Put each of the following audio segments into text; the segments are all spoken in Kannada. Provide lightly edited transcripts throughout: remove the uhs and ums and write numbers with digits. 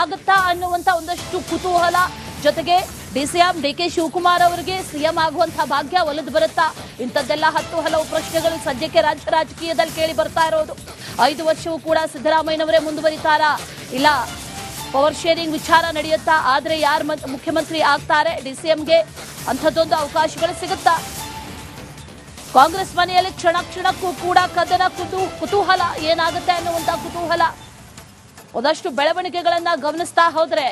ಆಗುತ್ತಾ ಅನ್ನುವಂತ ಒಂದಷ್ಟು ಕುತೂಹಲ, ಜೊತೆಗೆ ಡಿಸಿಎಂ ಡಿಕೆ ಶಿವಕುಮಾರ್ ಅವರಿಗೆ ಸಿಎಂ ಆಗುವಂತಹ ಭಾಗ್ಯ ಒಲಿದು ಬರುತ್ತಾ? ಇಂಥದ್ದೆಲ್ಲ ಹಲವು ಪ್ರಶ್ನೆಗಳು ಸದ್ಯಕ್ಕೆ ರಾಜ್ಯ ರಾಜಕೀಯದಲ್ಲಿ ಕೇಳಿ ಬರ್ತಾ ಇರೋದು. 5 ವರ್ಷವೂ ಕೂಡ ಸಿದ್ದರಾಮಯ್ಯನವರೇ ಮುಂದುವರಿತಾರಾ, ಇಲ್ಲ ಪವರ್ ಶೇರಿಂಗ್ ವಿಚಾರ ನಡೆಯುತ್ತಾ? ಆದ್ರೆ ಯಾರು ಮುಖ್ಯಮಂತ್ರಿ ಆಗ್ತಾರೆ, ಡಿಸಿಎಂಗೆ ಅಂಥದ್ದೊಂದು ಅವಕಾಶಗಳು ಸಿಗುತ್ತಾ? ಕಾಂಗ್ರೆಸ್ ಮನೆಯಲ್ಲಿ ಕ್ಷಣ ಕ್ಷಣಕ್ಕೂ ಕೂಡ ಕದನ ಕುತೂಹಲ, ಏನಾಗುತ್ತೆ ಅನ್ನುವಂತ ಕುತೂಹಲ. ಒಂದಷ್ಟು ಬೆಳವಣಿಗೆಗಳನ್ನ ಗಮನಿಸ್ತಾ ಹೋದ್ರೆ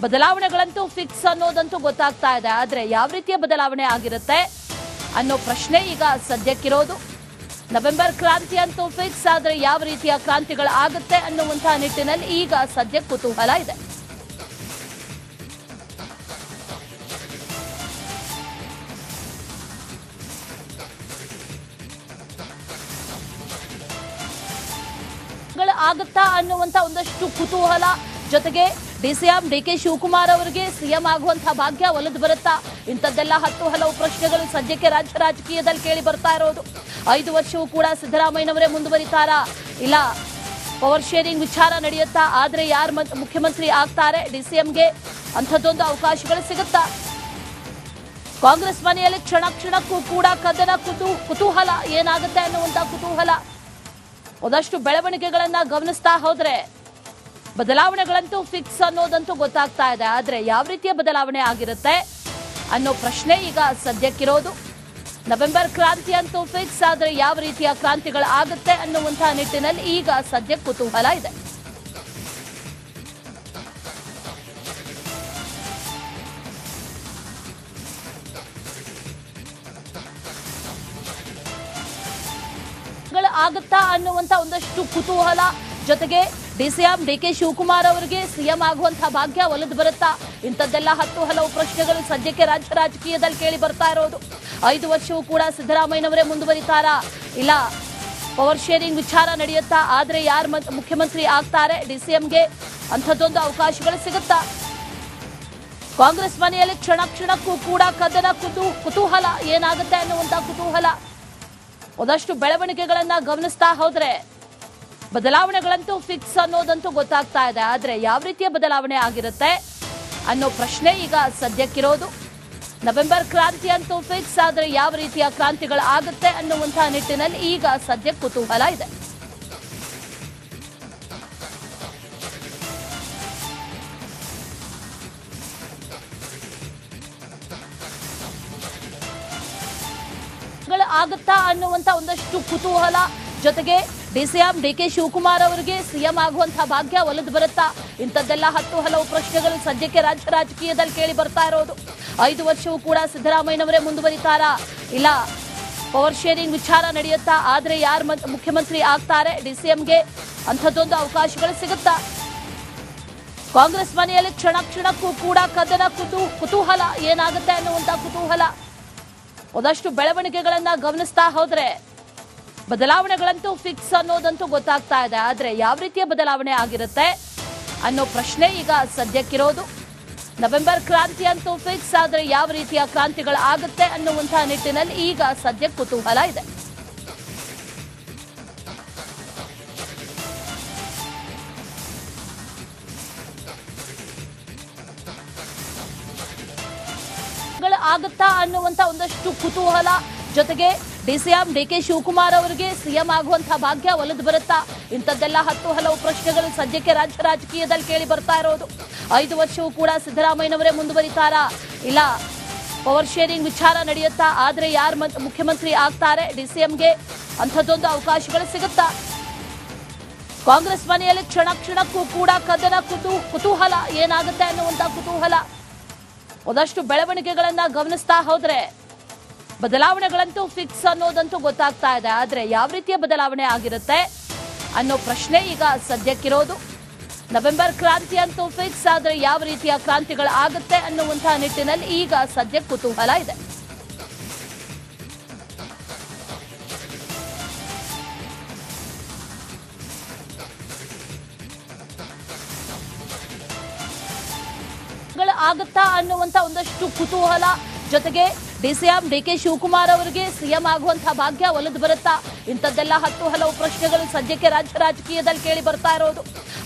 ಬದಲಾವಣೆಗಳಂತೂ ಫಿಕ್ಸ್ ಅನ್ನೋದಂತೂ ಗೊತ್ತಾಗ್ತಾ ಇದೆ. ಆದ್ರೆ ಯಾವ ರೀತಿಯ ಬದಲಾವಣೆ ಆಗಿರುತ್ತೆ ಅನ್ನೋ ಪ್ರಶ್ನೆ ಈಗ ಸದ್ಯಕ್ಕಿರೋದು. ನವೆಂಬರ್ ಕ್ರಾಂತಿ ಅಂತೂ ಫಿಕ್ಸ್, ಆದ್ರೆ ಯಾವ ರೀತಿಯ ಕ್ರಾಂತಿಗಳು ಆಗುತ್ತೆ ಅನ್ನುವಂತಹ ನಿಟ್ಟಿನಲ್ಲಿ ಈಗ ಸದ್ಯಕ್ಕೆ ಕುತೂಹಲ ಇದೆ. ಆಗುತ್ತಾ ಅನ್ನುವಂತ ಒಂದಷ್ಟು ಕುತೂಹಲ, ಜೊತೆಗೆ ಡಿಸಿಎಂ ಡಿಕೆ ಶಿವಕುಮಾರ್ ಅವರಿಗೆ ಸಿಎಂ ಆಗುವಂತಹ ಭಾಗ್ಯ ಒಲಿದು ಬರುತ್ತಾ? ಇಂಥದ್ದೆಲ್ಲ ಹಲವು ಪ್ರಶ್ನೆಗಳು ಸದ್ಯಕ್ಕೆ ರಾಜ್ಯ ರಾಜಕೀಯದಲ್ಲಿ ಕೇಳಿ ಬರ್ತಾ ಇರೋದು. 5 ವರ್ಷವೂ ಕೂಡ ಸಿದ್ದರಾಮಯ್ಯನವರೇ ಮುಂದುವರಿತಾರಾ, ಇಲ್ಲ ಪವರ್ ಶೇರಿಂಗ್ ವಿಚಾರ ನಡೆಯುತ್ತಾ? ಆದ್ರೆ ಯಾರು ಮುಖ್ಯಮಂತ್ರಿ ಆಗ್ತಾರೆ, ಡಿಸಿಎಂಗೆ ಅಂಥದ್ದೊಂದು ಅವಕಾಶಗಳು ಸಿಗುತ್ತಾ? ಕಾಂಗ್ರೆಸ್ ಮನೆಯಲ್ಲಿ ಕ್ಷಣ ಕ್ಷಣಕ್ಕೂ ಕೂಡ ಕದನ ಕುತೂಹಲ, ಏನಾಗುತ್ತೆ ಅನ್ನುವಂತ ಕುತೂಹಲ. ಒಂದಷ್ಟು ಬೆಳವಣಿಗೆಗಳನ್ನ ಗಮನಿಸ್ತಾ ಹೋದ್ರೆ ಬದಲಾವಣೆಗಳಂತೂ ಫಿಕ್ಸ್ ಅನ್ನೋದಂತೂ ಗೊತ್ತಾಗ್ತಾ ಇದೆ. ಆದ್ರೆ ಯಾವ ರೀತಿಯ ಬದಲಾವಣೆ ಆಗಿರುತ್ತೆ ಅನ್ನೋ ಪ್ರಶ್ನೆ ಈಗ ಸದ್ಯಕ್ಕಿರೋದು. ನವೆಂಬರ್ ಕ್ರಾಂತಿ ಅಂತೂ ಫಿಕ್ಸ್, ಆದ್ರೆ ಯಾವ ರೀತಿಯ ಕ್ರಾಂತಿಗಳು ಆಗುತ್ತೆ ಅನ್ನುವಂತಹ ನಿಟ್ಟಿನಲ್ಲಿ ಈಗ ಸದ್ಯಕ್ಕೆ ಕುತೂಹಲ ಇದೆ. ಆಗುತ್ತಾ ಅನ್ನುವಂತ ಒಂದಷ್ಟು ಕುತೂಹಲ, ಜೊತೆಗೆ ಡಿಸಿಎಂ ಡಿಕೆ ಶಿವಕುಮಾರ್ ಅವರಿಗೆ ಸಿಎಂ ಆಗುವಂತಹ ಭಾಗ್ಯ ಒಲಿದು ಬರುತ್ತಾ? ಇಂಥದ್ದೆಲ್ಲ ಹಲವು ಪ್ರಶ್ನೆಗಳು ಸದ್ಯಕ್ಕೆ ರಾಜ್ಯ ರಾಜಕೀಯದಲ್ಲಿ ಕೇಳಿ ಬರ್ತಾ ಇರೋದು. 5 ವರ್ಷವೂ ಕೂಡ ಸಿದ್ದರಾಮಯ್ಯನವರೇ ಮುಂದುವರಿತಾರಾ, ಇಲ್ಲ ಪವರ್ ಶೇರಿಂಗ್ ವಿಚಾರ ನಡೆಯುತ್ತಾ? ಆದ್ರೆ ಯಾರು ಮುಖ್ಯಮಂತ್ರಿ ಆಗ್ತಾರೆ, ಡಿಸಿಎಂಗೆ ಅಂಥದ್ದೊಂದು ಅವಕಾಶಗಳು ಸಿಗುತ್ತಾ? ಕಾಂಗ್ರೆಸ್ ಮನೆಯಲ್ಲಿ ಕ್ಷಣ ಕ್ಷಣಕ್ಕೂ ಕೂಡ ಕದನ ಕುತೂಹಲ, ಏನಾಗುತ್ತೆ ಅನ್ನುವಂತ ಕುತೂಹಲ. ಒಂದಷ್ಟು ಬೆಳವಣಿಗೆಗಳನ್ನ ಗಮನಿಸ್ತಾ ಹೋದ್ರೆ ಬದಲಾವಣೆಗಳಂತೂ ಫಿಕ್ಸ್ ಅನ್ನೋದಂತೂ ಗೊತ್ತಾಗ್ತಾ ಇದೆ. ಆದ್ರೆ ಯಾವ ರೀತಿಯ ಬದಲಾವಣೆ ಆಗಿರುತ್ತೆ ಅನ್ನೋ ಪ್ರಶ್ನೆ ಈಗ ಸದ್ಯಕ್ಕಿರೋದು. ನವೆಂಬರ್ ಕ್ರಾಂತಿ ಅಂತೂ ಫಿಕ್ಸ್, ಆದ್ರೆ ಯಾವ ರೀತಿಯ ಕ್ರಾಂತಿಗಳು ಆಗುತ್ತೆ ಅನ್ನುವಂತಹ ನಿಟ್ಟಿನಲ್ಲಿ ಈಗ ಸದ್ಯಕ್ಕೆ ಕುತೂಹಲ ಇದೆ. ಆಗುತ್ತಾ ಅನ್ನುವಂತ ಒಂದಷ್ಟು ಕುತೂಹಲ, ಜೊತೆಗೆ ಡಿಸಿಎಂ ಡಿಕೆ ಶಿವಕುಮಾರ್ ಅವರಿಗೆ ಸಿಎಂ ಆಗುವಂತಹ ಭಾಗ್ಯ ಒಲಿದು ಬರುತ್ತಾ? ಇಂಥದ್ದೆಲ್ಲ ಹಲವು ಪ್ರಶ್ನೆಗಳು ಸದ್ಯಕ್ಕೆ ರಾಜ್ಯ ರಾಜಕೀಯದಲ್ಲಿ ಕೇಳಿ ಬರ್ತಾ ಇರೋದು. 5 ವರ್ಷವೂ ಕೂಡ ಸಿದ್ದರಾಮಯ್ಯನವರೇ ಮುಂದುವರಿತಾರಾ, ಇಲ್ಲ ಪವರ್ ಶೇರಿಂಗ್ ವಿಚಾರ ನಡೆಯುತ್ತಾ? ಆದ್ರೆ ಯಾರು ಮುಖ್ಯಮಂತ್ರಿ ಆಗ್ತಾರೆ, ಡಿಸಿಎಂಗೆ ಅಂಥದ್ದೊಂದು ಅವಕಾಶಗಳು ಸಿಗುತ್ತಾ? ಕಾಂಗ್ರೆಸ್ ಮನೆಯಲ್ಲಿ ಕ್ಷಣ ಕ್ಷಣಕ್ಕೂ ಕೂಡ ಕದನ ಕುತೂಹಲ, ಏನಾಗುತ್ತೆ ಅನ್ನುವಂತ ಕುತೂಹಲ. ಒಂದಷ್ಟು ಬೆಳವಣಿಗೆಗಳನ್ನ ಗಮನಿಸ್ತಾ ಹೋದ್ರೆ ಬದಲಾವಣೆಗಳಂತೂ ಫಿಕ್ಸ್ ಅನ್ನೋದಂತೂ ಗೊತ್ತಾಗ್ತಾ ಇದೆ. ಆದ್ರೆ ಯಾವ ರೀತಿಯ ಬದಲಾವಣೆ ಆಗಿರುತ್ತೆ ಅನ್ನೋ ಪ್ರಶ್ನೆ ಈಗ ಸದ್ಯಕ್ಕಿರೋದು. ನವೆಂಬರ್ ಕ್ರಾಂತಿ ಅಂತೂ ಫಿಕ್ಸ್, ಆದ್ರೆ ಯಾವ ರೀತಿಯ ಕ್ರಾಂತಿಗಳು ಆಗುತ್ತೆ ಅನ್ನುವಂತಹ ನಿಟ್ಟಿನಲ್ಲಿ ಈಗ ಸದ್ಯಕ್ಕೆ ಕುತೂಹಲ ಇದೆ. ಆಗುತ್ತಾ ಅನ್ನುವಂತ ಒಂದಷ್ಟು ಕುತೂಹಲ, ಜೊತೆಗೆ ಡಿಸಿಎಂ ಡಿಕೆ ಶಿವಕುಮಾರ್ ಅವರಿಗೆ ಸಿಎಂ ಆಗುವಂತಹ ಭಾಗ್ಯ ಒಲಿದು ಬರುತ್ತಾ? ಇಂಥದ್ದೆಲ್ಲ ಹಲವು ಪ್ರಶ್ನೆಗಳು ಸದ್ಯಕ್ಕೆ ರಾಜ್ಯ ರಾಜಕೀಯದಲ್ಲಿ ಕೇಳಿ ಬರ್ತಾ ಇರೋದು. 5 ವರ್ಷವೂ ಕೂಡ ಸಿದ್ದರಾಮಯ್ಯನವರೇ ಮುಂದುವರಿತಾರಾ, ಇಲ್ಲ ಪವರ್ ಶೇರಿಂಗ್ ವಿಚಾರ ನಡೆಯುತ್ತಾ? ಆದ್ರೆ ಯಾರು ಮುಖ್ಯಮಂತ್ರಿ ಆಗ್ತಾರೆ, ಡಿಸಿಎಂಗೆ ಅಂಥದ್ದೊಂದು ಅವಕಾಶಗಳು ಸಿಗುತ್ತಾ? ಕಾಂಗ್ರೆಸ್ ಮನೆಯಲ್ಲಿ ಕ್ಷಣ ಕ್ಷಣಕ್ಕೂ ಕೂಡ ಕದನ ಕುತೂಹಲ, ಏನಾಗುತ್ತೆ ಅನ್ನುವಂತ ಕುತೂಹಲ. ಒಂದಷ್ಟು ಬೆಳವಣಿಗೆಗಳನ್ನ ಗಮನಿಸ್ತಾ ಹೋದ್ರೆ ಬದಲಾವಣೆಗಳಂತೂ ಫಿಕ್ಸ್ ಅನ್ನೋದಂತೂ ಗೊತ್ತಾಗ್ತಾ ಇದೆ. ಆದ್ರೆ ಯಾವ ರೀತಿಯ ಬದಲಾವಣೆ ಆಗಿರುತ್ತೆ ಅನ್ನೋ ಪ್ರಶ್ನೆ ಈಗ ಸದ್ಯಕ್ಕಿರೋದು. ನವೆಂಬರ್ ಕ್ರಾಂತಿ ಅಂತೂ ಫಿಕ್ಸ್, ಆದ್ರೆ ಯಾವ ರೀತಿಯ ಕ್ರಾಂತಿಗಳು ಆಗುತ್ತೆ ಅನ್ನುವಂತಹ ನಿಟ್ಟಿನಲ್ಲಿ ಈಗ ಸದ್ಯಕ್ಕೆ ಕುತೂಹಲ ಇದೆ. ಆಗುತ್ತಾ ಅನ್ನುವಂತ ಒಂದಷ್ಟು ಕುತೂಹಲ, ಜೊತೆಗೆ ಡಿಸಿಎಂ ಡಿಕೆ ಶಿವಕುಮಾರ್ ಅವರಿಗೆ ಸಿಎಂ ಆಗುವಂತಹ ಭಾಗ್ಯ ಒಲಿದು ಬರುತ್ತಾ? ಇಂಥದ್ದೆಲ್ಲ ಹಲವು ಪ್ರಶ್ನೆಗಳು ಸದ್ಯಕ್ಕೆ ರಾಜ್ಯ ರಾಜಕೀಯದಲ್ಲಿ ಕೇಳಿ ಬರ್ತಾ ಇರೋದು.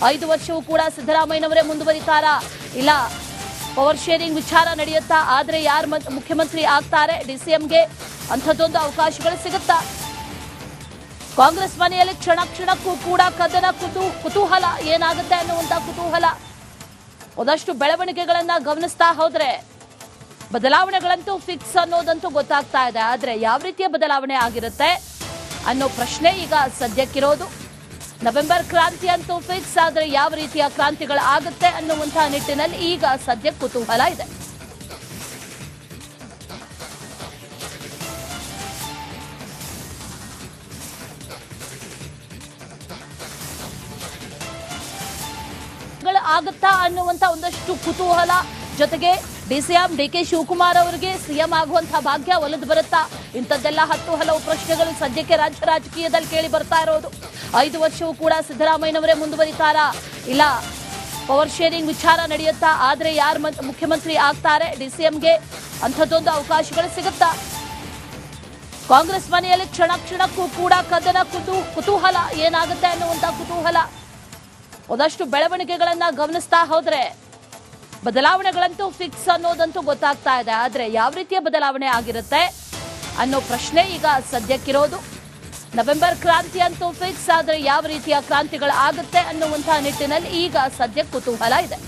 5 ವರ್ಷವೂ ಕೂಡ ಸಿದ್ದರಾಮಯ್ಯನವರೇ ಮುಂದುವರಿತಾರಾ, ಇಲ್ಲ ಪವರ್ ಶೇರಿಂಗ್ ವಿಚಾರ ನಡೆಯುತ್ತಾ? ಆದ್ರೆ ಯಾರು ಮುಖ್ಯಮಂತ್ರಿ ಆಗ್ತಾರೆ ಡಿಸಿಎಂಗೆ ಅಂಥದ್ದೊಂದು ಅವಕಾಶಗಳು ಸಿಗುತ್ತಾ? ಕಾಂಗ್ರೆಸ್ ಮನೆಯಲ್ಲಿ ಕ್ಷಣಕ್ಕೂ ಕೂಡ ಕದನ ಕುತೂಹಲ ಏನಾಗುತ್ತೆ ಅನ್ನುವಂತ ಕುತೂಹಲ. ಒಂದಷ್ಟು ಬೆಳವಣಿಗೆಗಳನ್ನ ಗಮನಿಸ್ತಾ ಹೋದ್ರೆ ಬದಲಾವಣೆಗಳಂತೂ ಫಿಕ್ಸ್ ಅನ್ನೋದಂತೂ ಗೊತ್ತಾಗ್ತಾ ಇದೆ. ಆದ್ರೆ ಯಾವ ರೀತಿಯ ಬದಲಾವಣೆ ಆಗಿರುತ್ತೆ ಅನ್ನೋ ಪ್ರಶ್ನೆ ಈಗ ಸದ್ಯಕ್ಕಿರೋದು. ನವೆಂಬರ್ ಕ್ರಾಂತಿ ಅಂತೂ ಫಿಕ್ಸ್, ಆದ್ರೆ ಯಾವ ರೀತಿಯ ಕ್ರಾಂತಿಗಳು ಆಗುತ್ತೆ ಅನ್ನುವಂತಹ ನಿಟ್ಟಿನಲ್ಲಿ ಈಗ ಸದ್ಯ ಕುತೂಹಲ ಇದೆ. ಆಗುತ್ತಾ ಅನ್ನುವಂತ ಒಂದಷ್ಟು ಕುತೂಹಲ, ಜೊತೆಗೆ ಡಿಸಿಎಂ ಡಿಕೆ ಶಿವಕುಮಾರ್ ಅವರಿಗೆ ಸಿಎಂ ಆಗುವಂತಹ ಭಾಗ್ಯ ಒಲಿದು ಬರುತ್ತಾ? ಇಂಥದ್ದೆಲ್ಲ ಹಲವು ಪ್ರಶ್ನೆಗಳು ಸದ್ಯಕ್ಕೆ ರಾಜ್ಯ ರಾಜಕೀಯದಲ್ಲಿ ಕೇಳಿ ಬರ್ತಾ ಇರೋದು. 5 ವರ್ಷವೂ ಕೂಡ ಸಿದ್ದರಾಮಯ್ಯನವರೇ ಮುಂದುವರಿತಾರಾ, ಇಲ್ಲ ಪವರ್ ಶೇರಿಂಗ್ ವಿಚಾರ ನಡೆಯುತ್ತಾ? ಆದ್ರೆ ಯಾರು ಮುಖ್ಯಮಂತ್ರಿ ಆಗ್ತಾರೆ ಡಿಸಿಎಂಗೆ ಅಂಥದ್ದೊಂದು ಅವಕಾಶಗಳು ಸಿಗುತ್ತಾ? ಕಾಂಗ್ರೆಸ್ ಮನೆಯಲ್ಲಿ ಕ್ಷಣಕ್ಕೂ ಕೂಡ ಕದನ ಕುತೂಹಲ ಏನಾಗುತ್ತೆ ಅನ್ನುವಂತ ಕುತೂಹಲ. ಒಂದಷ್ಟು ಬೆಳವಣಿಗೆಗಳನ್ನ ಗಮನಿಸ್ತಾ ಹೋದ್ರೆ ಬದಲಾವಣೆಗಳಂತೂ ಫಿಕ್ಸ್ ಅನ್ನೋದಂತೂ ಗೊತ್ತಾಗ್ತಾ ಇದೆ. ಆದ್ರೆ ಯಾವ ರೀತಿಯ ಬದಲಾವಣೆ ಆಗಿರುತ್ತೆ ಅನ್ನೋ ಪ್ರಶ್ನೆ ಈಗ ಸದ್ಯಕ್ಕಿರೋದು. ನವೆಂಬರ್ ಕ್ರಾಂತಿ ಅಂತೂ ಫಿಕ್ಸ್, ಆದ್ರೆ ಯಾವ ರೀತಿಯ ಕ್ರಾಂತಿಗಳು ಆಗುತ್ತೆ ಅನ್ನುವಂತಹ ನಿಟ್ಟಿನಲ್ಲಿ ಈಗ ಸದ್ಯ ಕುತೂಹಲ ಇದೆ.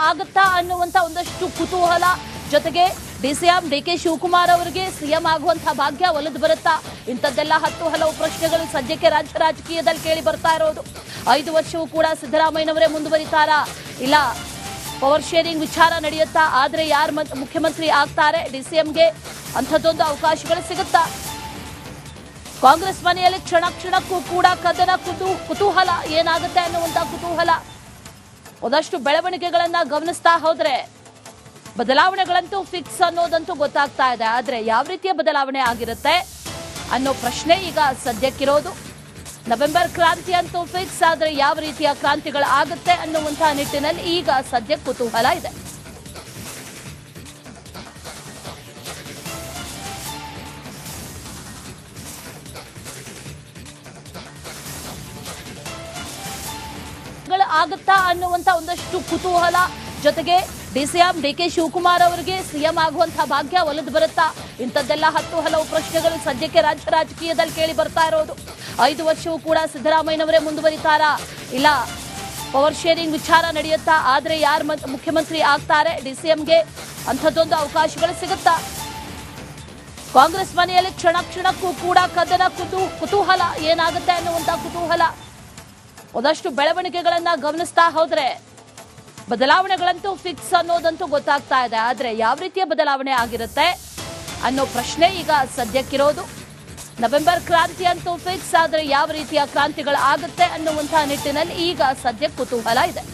ಆಗುತ್ತಾ ಅನ್ನುವಂತ ಒಂದಷ್ಟು ಕುತೂಹಲ, ಜೊತೆಗೆ ಡಿಸಿಎಂ ಡಿಕೆ ಶಿವಕುಮಾರ್ ಅವರಿಗೆ ಸಿಎಂ ಆಗುವಂತಹ ಭಾಗ್ಯ ಒಲಿದು ಬರುತ್ತಾ? ಇಂಥದ್ದೆಲ್ಲ ಹಲವು ಪ್ರಶ್ನೆಗಳು ಸದ್ಯಕ್ಕೆ ರಾಜ್ಯ ರಾಜಕೀಯದಲ್ಲಿ ಕೇಳಿ ಬರ್ತಾ ಇರೋದು. 5 ವರ್ಷವೂ ಕೂಡ ಸಿದ್ದರಾಮಯ್ಯನವರೇ ಮುಂದುವರಿತಾರಾ, ಇಲ್ಲ ಪವರ್ ಶೇರಿಂಗ್ ವಿಚಾರ ನಡೆಯುತ್ತಾ? ಆದ್ರೆ ಯಾರು ಮುಖ್ಯಮಂತ್ರಿ ಆಗ್ತಾರೆ ಡಿಸಿಎಂಗೆ ಅಂಥದ್ದೊಂದು ಅವಕಾಶಗಳು ಸಿಗುತ್ತಾ? ಕಾಂಗ್ರೆಸ್ ಮನೆಯಲ್ಲಿ ಕ್ಷಣಕ್ಕೂ ಕೂಡ ಕದನ ಕುತೂಹಲ ಏನಾಗುತ್ತೆ ಅನ್ನುವಂತ ಕುತೂಹಲ. ಒಂದಷ್ಟು ಬೆಳವಣಿಗೆಗಳನ್ನ ಗಮನಿಸ್ತಾ ಹೋದ್ರೆ ಬದಲಾವಣೆಗಳಂತೂ ಫಿಕ್ಸ್ ಅನ್ನೋದಂತೂ ಗೊತ್ತಾಗ್ತಾ ಇದೆ. ಆದ್ರೆ ಯಾವ ರೀತಿಯ ಬದಲಾವಣೆ ಆಗಿರುತ್ತೆ ಅನ್ನೋ ಪ್ರಶ್ನೆ ಈಗ ಸದ್ಯಕ್ಕಿರೋದು. ನವೆಂಬರ್ ಕ್ರಾಂತಿ ಅಂತೂ ಫಿಕ್ಸ್, ಆದ್ರೆ ಯಾವ ರೀತಿಯ ಕ್ರಾಂತಿಗಳು ಆಗುತ್ತೆ ಅನ್ನುವಂತಹ ನಿಟ್ಟಿನಲ್ಲಿ ಈಗ ಸದ್ಯ ಕುತೂಹಲ ಇದೆ. ಆಗುತ್ತಾ ಅನ್ನುವಂತ ಒಂದಷ್ಟು ಕುತೂಹಲ, ಜೊತೆಗೆ ಡಿಸಿಎಂ ಡಿಕೆ ಶಿವಕುಮಾರ್ ಅವರಿಗೆ ಸಿಎಂ ಆಗುವಂತಹ ಭಾಗ್ಯ ಒಲಿದು ಬರುತ್ತಾ? ಇಂಥದ್ದೆಲ್ಲ ಹಲವು ಪ್ರಶ್ನೆಗಳು ಸದ್ಯಕ್ಕೆ ರಾಜ್ಯ ರಾಜಕೀಯದಲ್ಲಿ ಕೇಳಿ ಬರ್ತಾ ಇರೋದು. 5 ವರ್ಷವೂ ಕೂಡ ಸಿದ್ದರಾಮಯ್ಯನವರೇ ಮುಂದುವರಿತಾರಾ, ಇಲ್ಲ ಪವರ್ ಶೇರಿಂಗ್ ವಿಚಾರ ನಡೆಯುತ್ತಾ? ಆದ್ರೆ ಯಾರು ಮುಖ್ಯಮಂತ್ರಿ ಆಗ್ತಾರೆ ಡಿಸಿಎಂಗೆ ಅಂಥದ್ದೊಂದು ಅವಕಾಶಗಳು ಸಿಗುತ್ತಾ? ಕಾಂಗ್ರೆಸ್ ಮನೆಯಲ್ಲಿ ಕ್ಷಣಕ್ಕೂ ಕೂಡ ಕದನ ಕುತೂಹಲ ಏನಾಗುತ್ತೆ ಅನ್ನುವಂತ ಕುತೂಹಲ. ಒಂದಷ್ಟು ಬೆಳವಣಿಗೆಗಳನ್ನ ಗಮನಿಸ್ತಾ ಹೋದ್ರೆ ಬದಲಾವಣೆಗಳಂತೂ ಫಿಕ್ಸ್ ಅನ್ನೋದಂತೂ ಗೊತ್ತಾಗ್ತಾ ಇದೆ. ಆದ್ರೆ ಯಾವ ರೀತಿಯ ಬದಲಾವಣೆ ಆಗಿರುತ್ತೆ ಅನ್ನೋ ಪ್ರಶ್ನೆ ಈಗ ಸದ್ಯಕ್ಕಿರೋದು. ನವೆಂಬರ್ ಕ್ರಾಂತಿ ಅಂತೂ ಫಿಕ್ಸ್, ಆದ್ರೆ ಯಾವ ರೀತಿಯ ಕ್ರಾಂತಿಗಳು ಆಗುತ್ತೆ ಅನ್ನುವಂತಹ ನಿಟ್ಟಿನಲ್ಲಿ ಈಗ ಸದ್ಯ ಕುತೂಹಲ ಇದೆ.